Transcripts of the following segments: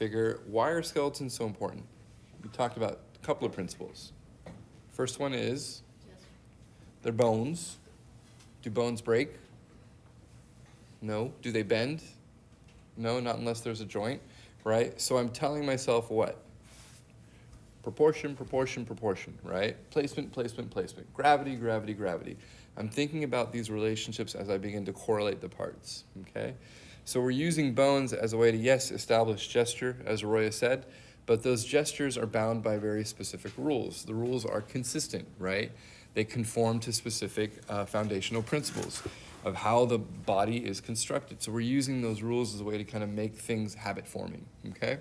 figure, why are skeletons so important? We talked about a couple of principles. First one is they're bones. Do bones break? No. Do they bend? No, not unless there's a joint, right? So I'm telling myself what? Proportion, proportion, proportion, right? Placement, placement, placement. Gravity, gravity, gravity. I'm thinking about these relationships as I begin to correlate the parts, okay? So we're using bones as a way to, yes, establish gesture, as Roya said, but those gestures are bound by very specific rules. The rules are consistent, right? They conform to specific foundational principles of how the body is constructed. So we're using those rules as a way to kind of make things habit forming, okay?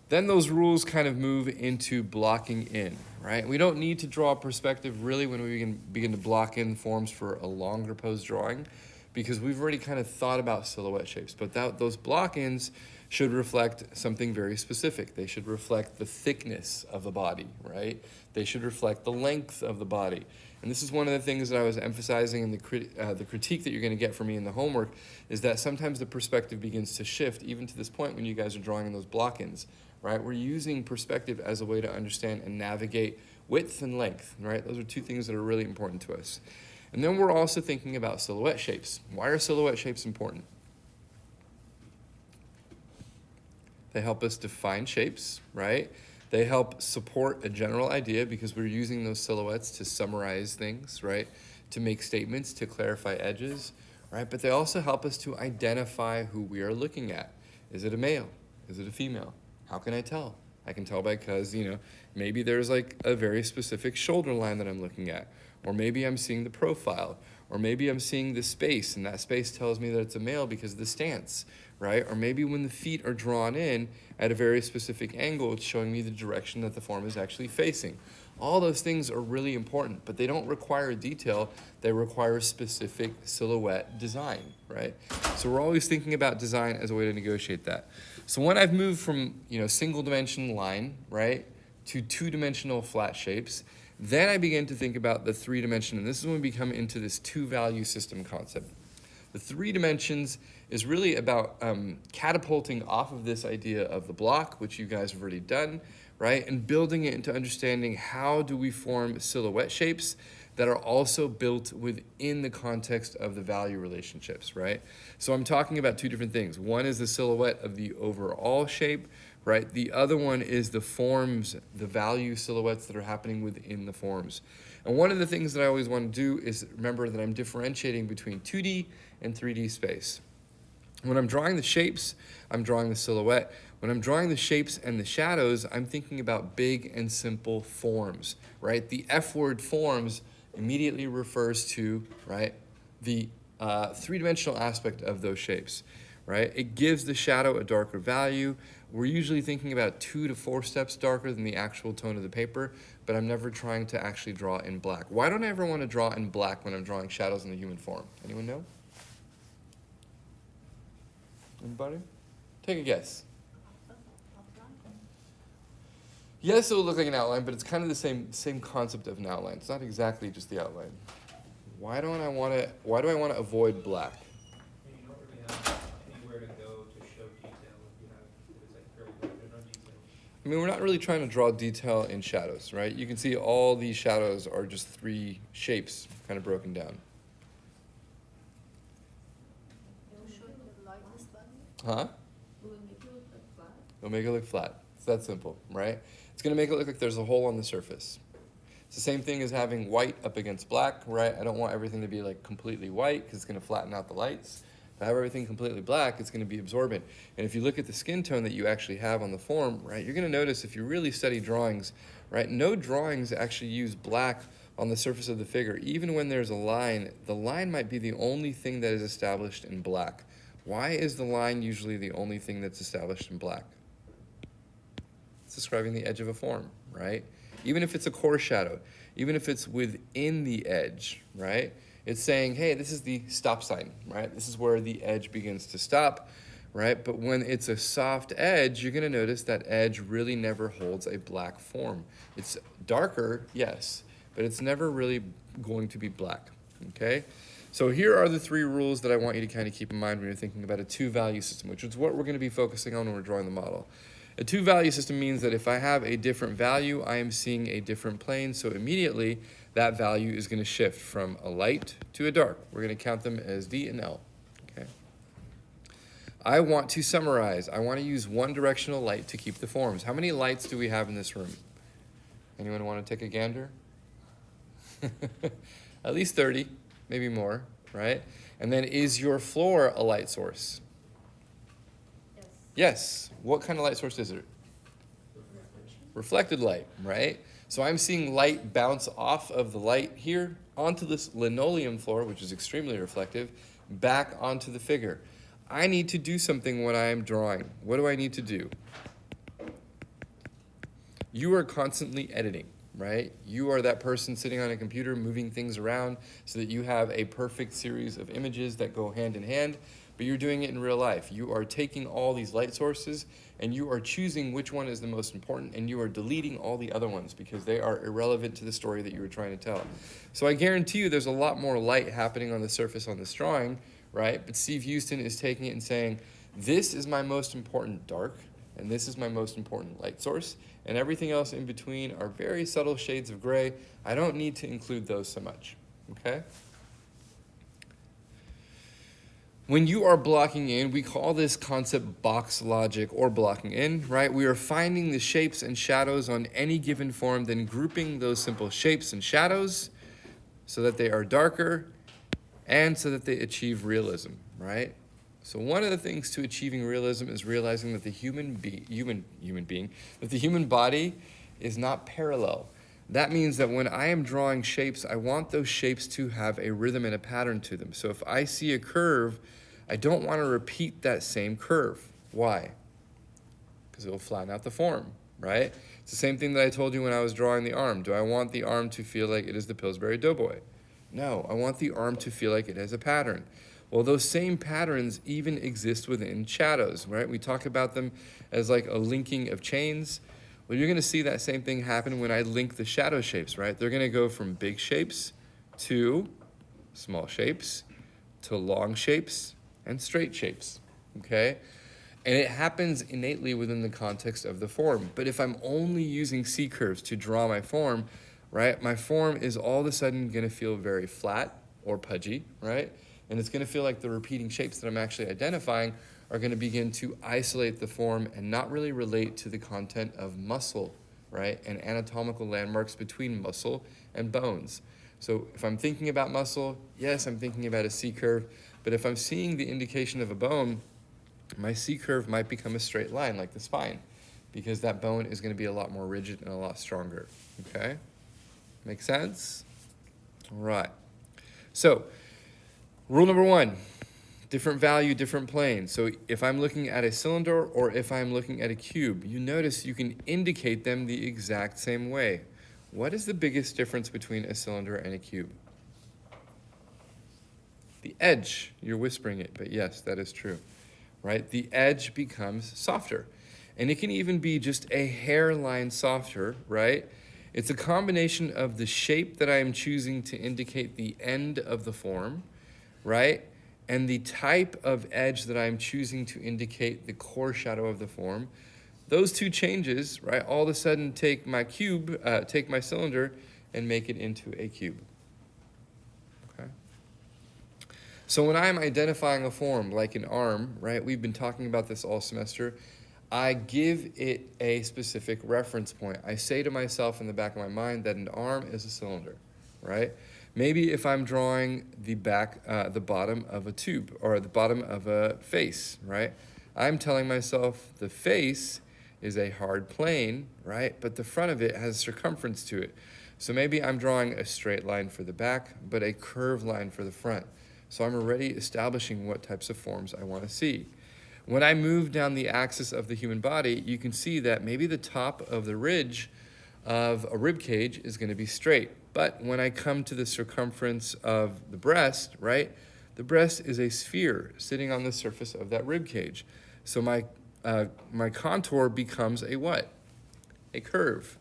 Then those rules kind of move into blocking in, right? We don't need to draw a perspective really when we begin to block in forms for a longer pose drawing because we've already kind of thought about silhouette shapes. But those block-ins should reflect something very specific. They should reflect the thickness of the body, right? They should reflect the length of the body. And this is one of the things that I was emphasizing in the critique that you're going to get from me in the homework is that sometimes the perspective begins to shift even to this point when you guys are drawing in those block-ins. Right? We're using perspective as a way to understand and navigate width and length, right? Those are two things that are really important to us. And then we're also thinking about silhouette shapes. Why are silhouette shapes important? They help us define shapes, right? They help support a general idea because we're using those silhouettes to summarize things, right? To make statements, to clarify edges, right? But they also help us to identify who we are looking at. Is it a male? Is it a female? How can I tell? I can tell because, maybe there's like a very specific shoulder line that I'm looking at. Or maybe I'm seeing the profile. Or maybe I'm seeing the space, and that space tells me that it's a male because of the stance, right? Or maybe when the feet are drawn in at a very specific angle, it's showing me the direction that the form is actually facing. All those things are really important, but they don't require detail. They require specific silhouette design, right? So we're always thinking about design as a way to negotiate that. So when I've moved from, single dimension line, right, to two-dimensional flat shapes, then I begin to think about the three-dimension, and this is when we come into this two-value system concept. The 3 dimensions is really about catapulting off of this idea of the block, which you guys have already done, right, and building it into understanding how do we form silhouette shapes that are also built within the context of the value relationships, right? So I'm talking about 2 different things. One is the silhouette of the overall shape, right? The other one is the forms, the value silhouettes that are happening within the forms. And one of the things that I always want to do is remember that I'm differentiating between 2D and 3D space. When I'm drawing the shapes, I'm drawing the silhouette. When I'm drawing the shapes and the shadows, I'm thinking about big and simple forms, right? The F-word forms immediately refers to, right, the 3-dimensional aspect of those shapes, right? It gives the shadow a darker value. We're usually thinking about 2 to 4 steps darker than the actual tone of the paper, but I'm never trying to actually draw in black. Why don't I ever want to draw in black when I'm drawing shadows in the human form? Anyone know? Anybody? Take a guess. Yes, it will look like an outline, but it's kind of the same concept of an outline. It's not exactly just the outline. Why do I want to avoid black? You don't really have anywhere to go to show detail if it's like fairly black. There's no detail. I mean, we're not really trying to draw detail in shadows, right? You can see all these shadows are just 3 shapes kind of broken down. Huh? Will it make it look like flat? It'll make it look flat. It's that simple, right? It's going to make it look like there's a hole on the surface. It's the same thing as having white up against black, right? I don't want everything to be like completely white because it's going to flatten out the lights. If I have everything completely black, it's going to be absorbent. And if you look at the skin tone that you actually have on the form, right, you're going to notice if you really study drawings, right, no drawings actually use black on the surface of the figure. Even when there's a line, the line might be the only thing that is established in black. Why is the line usually the only thing that's established in black? It's describing the edge of a form, right? Even if it's a core shadow, even if it's within the edge, right? It's saying, hey, this is the stop sign, right? This is where the edge begins to stop, right? But when it's a soft edge, you're gonna notice that edge really never holds a black form. It's darker, yes, but it's never really going to be black, okay? So here are the three rules that I want you to kind of keep in mind when you're thinking about a two-value system, which is what we're going to be focusing on when we're drawing the model. A two-value system means that if I have a different value, I am seeing a different plane, so immediately that value is going to shift from a light to a dark. We're going to count them as D and L. Okay. I want to summarize. I want to use one directional light to keep the forms. How many lights do we have in this room? Anyone want to take a gander? At least 30, maybe more, right? And then is your floor a light source? Yes. Yes. What kind of light source is it? Reflected light, right? So I'm seeing light bounce off of the light here onto this linoleum floor, which is extremely reflective, back onto the figure. I need to do something when I am drawing. What do I need to do? You are constantly editing, right? You are that person sitting on a computer moving things around so that you have a perfect series of images that go hand in hand, but you're doing it in real life. You are taking all these light sources and you are choosing which one is the most important, and you are deleting all the other ones because they are irrelevant to the story that you were trying to tell. So I guarantee you there's a lot more light happening on the surface on this drawing, right? But Steve Houston is taking it and saying, this is my most important dark, and this is my most important light source, and everything else in between are very subtle shades of gray. I don't need to include those so much, okay? When you are blocking in, we call this concept box logic or blocking in, right? We are finding the shapes and shadows on any given form, then grouping those simple shapes and shadows so that they are darker and so that they achieve realism, right? So one of the things to achieving realism is realizing that the human body is not parallel. That means that when I am drawing shapes, I want those shapes to have a rhythm and a pattern to them. So if I see a curve, I don't want to repeat that same curve. Why? Because it will flatten out the form, right? It's the same thing that I told you when I was drawing the arm. Do I want the arm to feel like it is the Pillsbury Doughboy? No, I want the arm to feel like it has a pattern. Well, those same patterns even exist within shadows, right? We talk about them as like a linking of chains. Well, you're going to see that same thing happen when I link the shadow shapes, right? They're going to go from big shapes to small shapes to long shapes and straight shapes, okay? And it happens innately within the context of the form. But if I'm only using C-curves to draw my form, right, my form is all of a sudden going to feel very flat or pudgy, right? And it's going to feel like the repeating shapes that I'm actually identifying are going to begin to isolate the form and not really relate to the content of muscle, right, and anatomical landmarks between muscle and bones. So if I'm thinking about muscle, yes, I'm thinking about a C-curve, but if I'm seeing the indication of a bone, my C-curve might become a straight line like the spine, because that bone is going to be a lot more rigid and a lot stronger, okay? Make sense? All right. So rule number one, different value, different plane. So if I'm looking at a cylinder or if I'm looking at a cube, you notice you can indicate them the exact same way. What is the biggest difference between a cylinder and a cube? The edge. You're whispering it, but yes, that is true, right? The edge becomes softer. And it can even be just a hairline softer, right? It's a combination of the shape that I am choosing to indicate the end of the form, right? And the type of edge that I'm choosing to indicate the core shadow of the form. Those two changes, right, all of a sudden take my cylinder and make it into a cube. Okay? So when I'm identifying a form like an arm, right, we've been talking about this all semester, I give it a specific reference point. I say to myself in the back of my mind that an arm is a cylinder, right? Maybe if I'm drawing the bottom of a tube or the bottom of a face, right? I'm telling myself the face is a hard plane, right? But the front of it has circumference to it. So maybe I'm drawing a straight line for the back, but a curved line for the front. So I'm already establishing what types of forms I want to see. When I move down the axis of the human body, you can see that maybe the top of the ridge of a rib cage is going to be straight. But when I come to the circumference of the breast, right, the breast is a sphere sitting on the surface of that rib cage. So my contour becomes a what? A curve.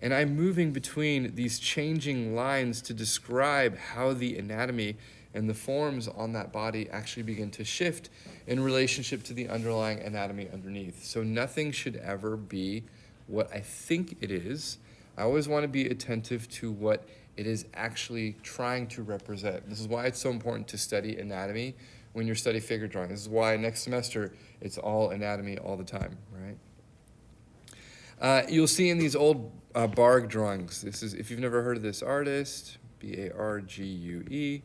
And I'm moving between these changing lines to describe how the anatomy and the forms on that body actually begin to shift in relationship to the underlying anatomy underneath. So nothing should ever be what I think it is. I always want to be attentive to what it is actually trying to represent. This is why it's so important to study anatomy when you study figure drawing. This is why next semester it's all anatomy all the time, right? You'll see in these old Bargue drawings, this is, if you've never heard of this artist, Bargue,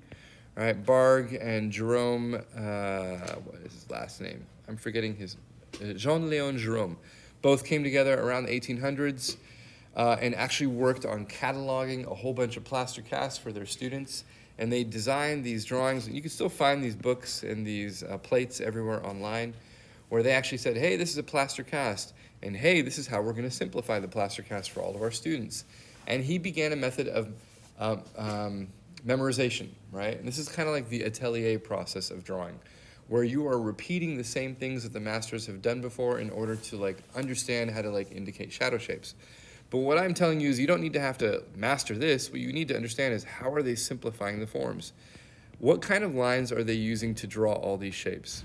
all right, Bargue and Jerome, what is his last name? I'm forgetting his, Jean-Léon Jerome. Both came together around the 1800s and actually worked on cataloging a whole bunch of plaster casts for their students. And they designed these drawings, and you can still find these books and these plates everywhere online, where they actually said, hey, this is a plaster cast, and hey, this is how we're going to simplify the plaster cast for all of our students. And he began a method of memorization, right? And this is kind of like the atelier process of drawing, where you are repeating the same things that the masters have done before in order to like understand how to like indicate shadow shapes. But what I'm telling you is you don't need to have to master this. What you need to understand is how are they simplifying the forms? What kind of lines are they using to draw all these shapes?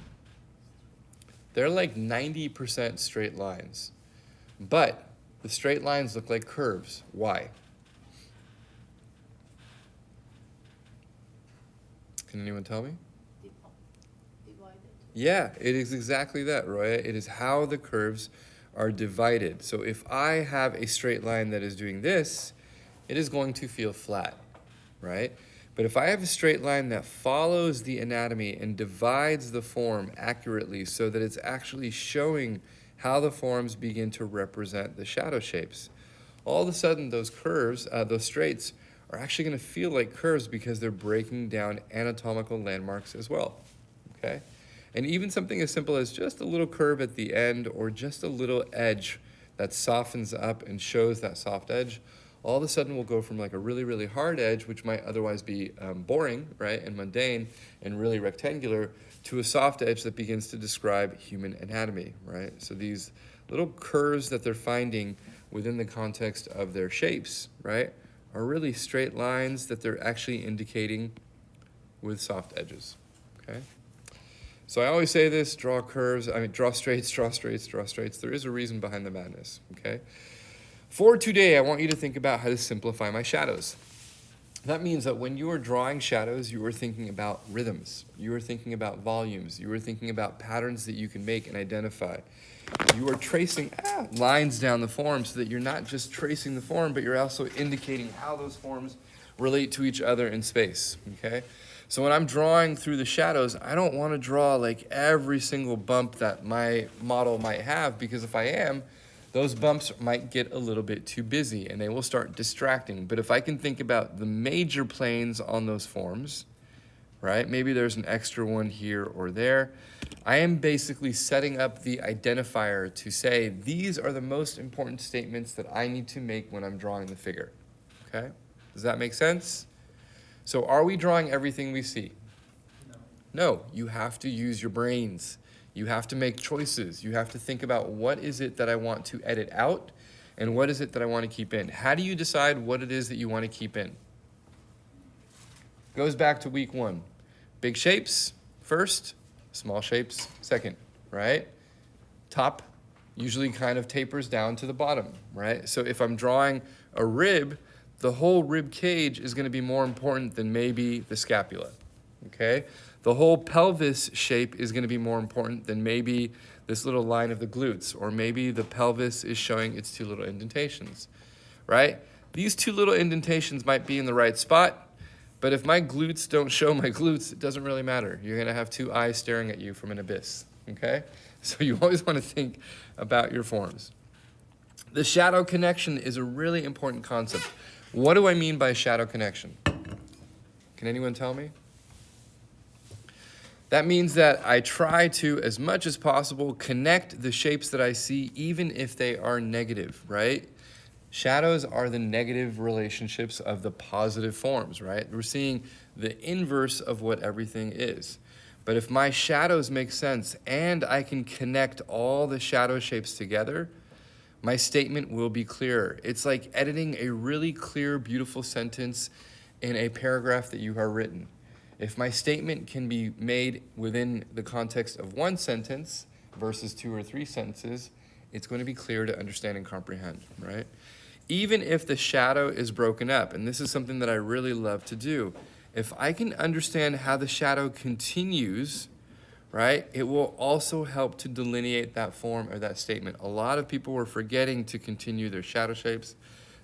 They're like 90% straight lines. But the straight lines look like curves. Why? Can anyone tell me? Divided. Yeah, it is exactly that, Roya. It is how the curves are divided. So if I have a straight line that is doing this, it is going to feel flat, right? But if I have a straight line that follows the anatomy and divides the form accurately so that it's actually showing how the forms begin to represent the shadow shapes, all of a sudden those curves, those straights, are actually going to feel like curves because they're breaking down anatomical landmarks as well, okay? And even something as simple as just a little curve at the end or just a little edge that softens up and shows that soft edge, all of a sudden we'll go from like a really, really hard edge, which might otherwise be boring, right, and mundane and really rectangular, to a soft edge that begins to describe human anatomy, right? So these little curves that they're finding within the context of their shapes, right, are really straight lines that they're actually indicating with soft edges, okay? So I always say this, draw curves, draw straights, draw straights, draw straights. There is a reason behind the madness, okay? For today, I want you to think about how to simplify my shadows. That means that when you are drawing shadows, you are thinking about rhythms. You are thinking about volumes. You are thinking about patterns that you can make and identify. You are tracing lines down the form so that you're not just tracing the form, but you're also indicating how those forms relate to each other in space, okay? So when I'm drawing through the shadows, I don't want to draw like every single bump that my model might have, because if I am, those bumps might get a little bit too busy and they will start distracting. But if I can think about the major planes on those forms, right? Maybe there's an extra one here or there. I am basically setting up the identifier to say, these are the most important statements that I need to make when I'm drawing the figure, okay? Does that make sense? So are we drawing everything we see? No. No, you have to use your brains. You have to make choices. You have to think about what is it that I want to edit out and what is it that I want to keep in. How do you decide what it is that you want to keep in? Goes back to week 1. Big shapes first, small shapes second, right? Top usually kind of tapers down to the bottom, right? So if I'm drawing a rib, the whole rib cage is going to be more important than maybe the scapula, okay? The whole pelvis shape is going to be more important than maybe this little line of the glutes, or maybe the pelvis is showing its 2 little indentations, right? These 2 little indentations might be in the right spot, but if my glutes don't show my glutes, it doesn't really matter. You're going to have 2 eyes staring at you from an abyss, okay? So you always want to think about your forms. The shadow connection is a really important concept. What do I mean by shadow connection? Can anyone tell me? That means that I try to, as much as possible, connect the shapes that I see, even if they are negative, right? Shadows are the negative relationships of the positive forms, right? We're seeing the inverse of what everything is. But if my shadows make sense and I can connect all the shadow shapes together, my statement will be clearer. It's like editing a really clear, beautiful sentence in a paragraph that you have written. If my statement can be made within the context of one sentence versus 2 or 3 sentences, it's going to be clear to understand and comprehend, right? Even if the shadow is broken up, and this is something that I really love to do, if I can understand how the shadow continues, right, it will also help to delineate that form or that statement. A lot of people were forgetting to continue their shadow shapes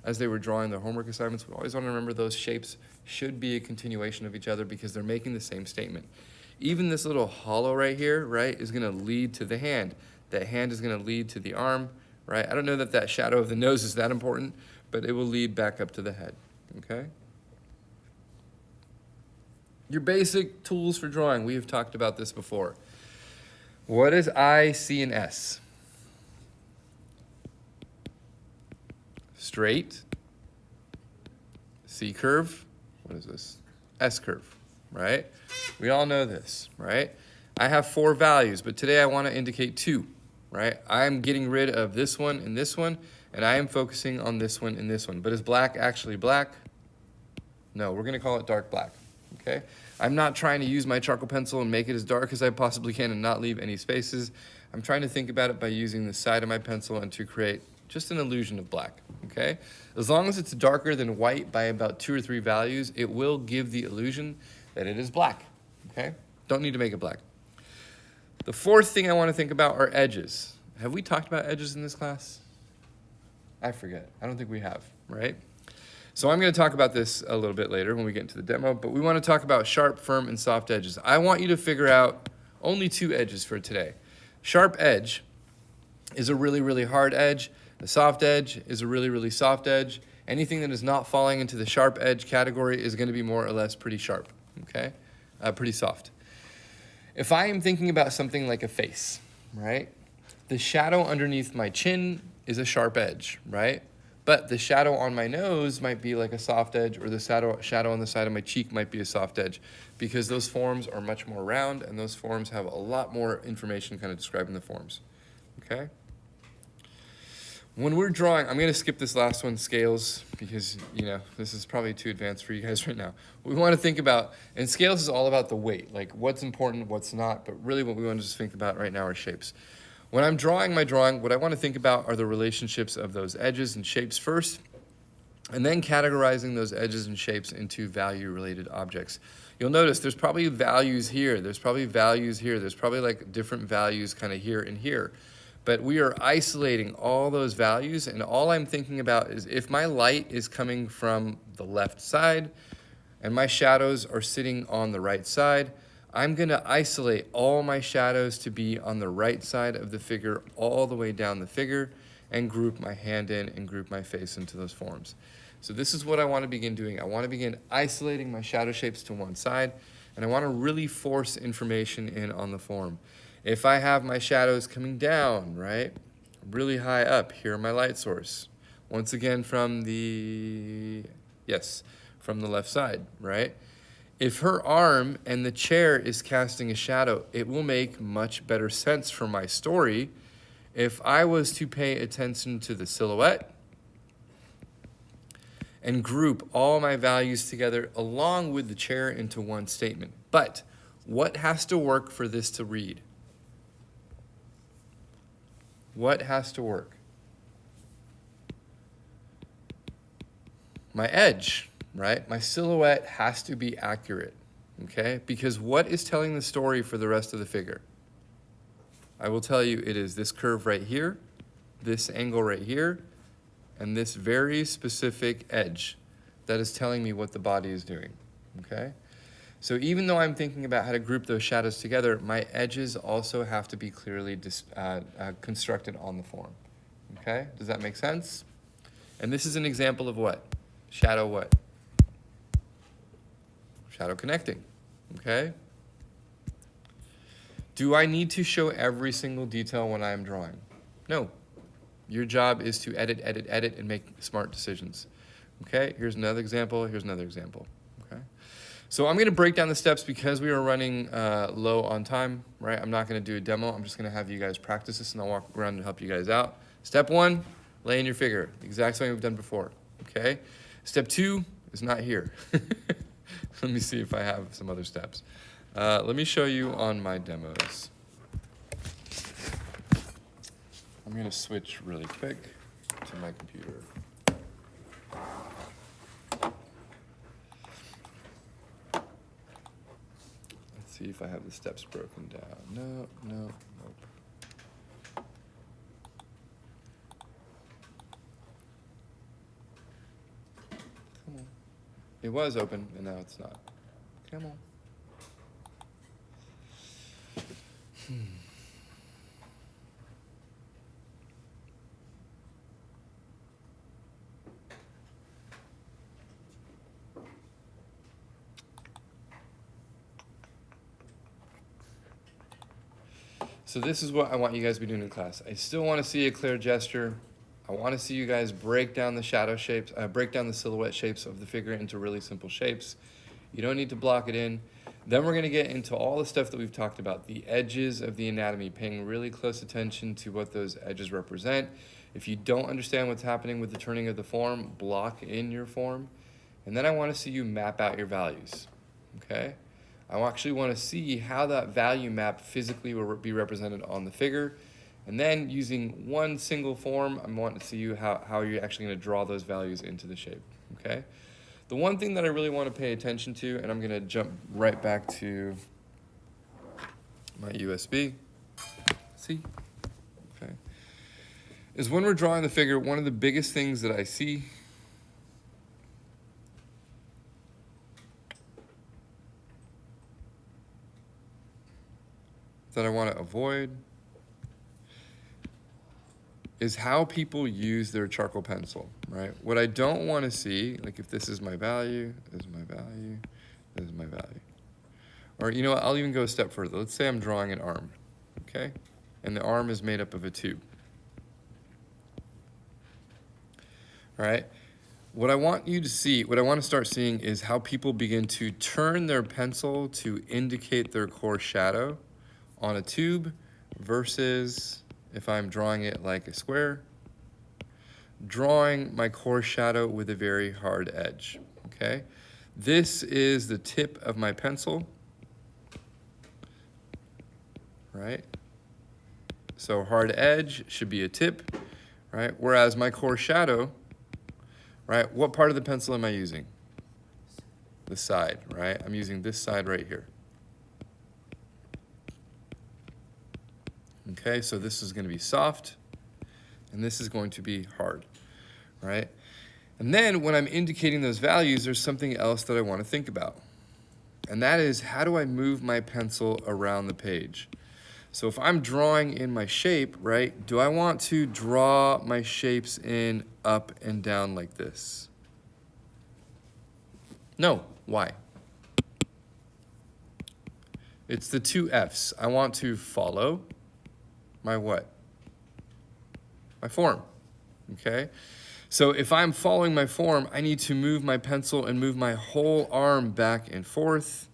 as they were drawing their homework assignments. We always want to remember those shapes should be a continuation of each other because they're making the same statement. Even this little hollow right here, right, is going to lead to the hand. That hand is going to lead to the arm, right? I don't know that that shadow of the nose is that important, but it will lead back up to the head, okay? Your basic tools for drawing, we have talked about this before. What is I, C, and S? Straight, C curve, what is this? S curve, right? We all know this, right? I have 4 values, but today I want to indicate 2, right? I'm getting rid of this one, and I am focusing on this one and this one. But is black actually black? No, we're going to call it dark black, okay? I'm not trying to use my charcoal pencil and make it as dark as I possibly can and not leave any spaces. I'm trying to think about it by using the side of my pencil and to create just an illusion of black, okay? As long as it's darker than white by about 2 or 3 values, it will give the illusion that it is black, okay? Don't need to make it black. The 4th thing I want to think about are edges. Have we talked about edges in this class? I forget. I don't think we have, right? So I'm going to talk about this a little bit later when we get into the demo, but we want to talk about sharp, firm, and soft edges. I want you to figure out only 2 edges for today. Sharp edge is a really, really hard edge. The soft edge is a really, really soft edge. Anything that is not falling into the sharp edge category is going to be more or less pretty sharp, okay? Pretty soft. If I am thinking about something like a face, right? The shadow underneath my chin is a sharp edge, right? But the shadow on my nose might be like a soft edge, or the shadow on the side of my cheek might be a soft edge, because those forms are much more round, and those forms have a lot more information kind of describing the forms, okay? When we're drawing, I'm going to skip this last one, scales, because, you know, this is probably too advanced for you guys right now. We want to think about, and scales is all about the weight, like what's important, what's not, but really what we want to just think about right now are shapes. When I'm drawing my drawing, what I want to think about are the relationships of those edges and shapes first, and then categorizing those edges and shapes into value-related objects. You'll notice there's probably values here, there's probably values here, there's probably like different values kind of here and here. But we are isolating all those values, and all I'm thinking about is if my light is coming from the left side and my shadows are sitting on the right side, I'm going to isolate all my shadows to be on the right side of the figure all the way down the figure and group my hand in and group my face into those forms. So this is what I want to begin doing. I want to begin isolating my shadow shapes to one side, and I want to really force information in on the form. If I have my shadows coming down, right, really high up, here are my light source. Once again from the left side, right? If her arm and the chair is casting a shadow, it will make much better sense for my story if I was to pay attention to the silhouette and group all my values together along with the chair into one statement. But what has to work for this to read? What has to work? My edge, right? My silhouette has to be accurate, okay? Because what is telling the story for the rest of the figure? I will tell you it is this curve right here, this angle right here, and this very specific edge that is telling me what the body is doing, okay? So even though I'm thinking about how to group those shadows together, my edges also have to be clearly constructed on the form, okay? Does that make sense? And this is an example of what? Shadow what? Shadow connecting, okay? Do I need to show every single detail when I'm drawing? No. Your job is to edit, edit, edit, and make smart decisions, okay? Here's another example, here's another example, okay? So I'm gonna break down the steps because we are running low on time, right? I'm not gonna do a demo, I'm just gonna have you guys practice this and I'll walk around and help you guys out. Step 1, lay in your figure, the exact same we've done before, okay? Step 2 is not here, Let me see if I have some other steps. Let me show you on my demos. I'm gonna switch really quick to my computer. Let's see if I have the steps broken down. Nope. Come on. It was open and now it's not. Come on. So this is what I want you guys to be doing in class. I still want to see a clear gesture. I want to see you guys break down the shadow shapes, break down the silhouette shapes of the figure into really simple shapes. You don't need to block it in. Then we're going to get into all the stuff that we've talked about, the edges of the anatomy, paying really close attention to what those edges represent. If you don't understand what's happening with the turning of the form, block in your form. And then I want to see you map out your values, okay? I actually want to see how that value map physically will be represented on the figure. And then using one single form, I want to see you how you're actually going to draw those values into the shape, okay? The one thing that I really want to pay attention to, and I'm going to jump right back to my USB, see, okay, is when we're drawing the figure, one of the biggest things that I see that I want to avoid is how people use their charcoal pencil, right? What I don't want to see, like if this is my value, this is my value, this is my value. Or you know what, I'll even go a step further. Let's say I'm drawing an arm, okay? And the arm is made up of a tube. All right? What I want you to see, what I want to start seeing is how people begin to turn their pencil to indicate their core shadow on a tube versus if I'm drawing it like a square, drawing my core shadow with a very hard edge, okay? This is the tip of my pencil, right? So hard edge should be a tip, right? Whereas my core shadow, right? What part of the pencil am I using? The side, right? I'm using this side right here. Okay, so this is going to be soft, and this is going to be hard, right? And then when I'm indicating those values, there's something else that I want to think about. And that is, how do I move my pencil around the page? So if I'm drawing in my shape, right, do I want to draw my shapes in up and down like this? No. Why? It's the two F's. I want to follow my what? My form, okay? So if I'm following my form, I need to move my pencil and move my whole arm back and forth,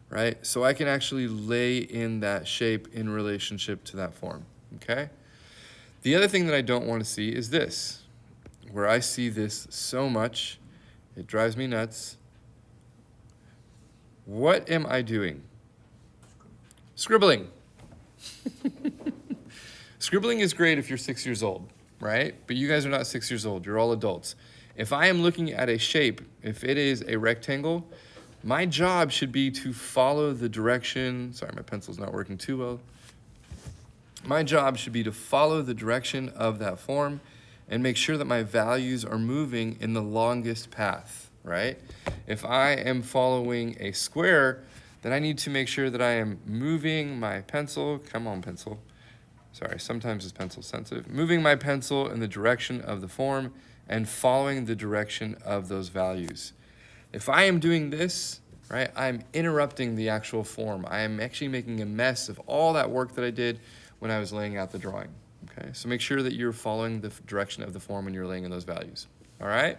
right? So I can actually lay in that shape in relationship to that form, okay? The other thing that I don't want to see is this, where I see this so much, it drives me nuts. What am I doing? Scribbling. Scribbling is great if you're 6 years old, right? But you guys are not 6 years old, you're all adults. If I am looking at a shape, if it is a rectangle, my job should be to follow the direction. Sorry, my pencil's not working too well. My job should be to follow the direction of that form and make sure that my values are moving in the longest path, right? If I am following a square, then I need to make sure that I am moving my pencil, come on pencil, sorry, sometimes it's pencil sensitive, moving my pencil in the direction of the form and following the direction of those values. If I am doing this, right, I'm interrupting the actual form. I am actually making a mess of all that work that I did when I was laying out the drawing, okay? So make sure that you're following the direction of the form when you're laying in those values, all right?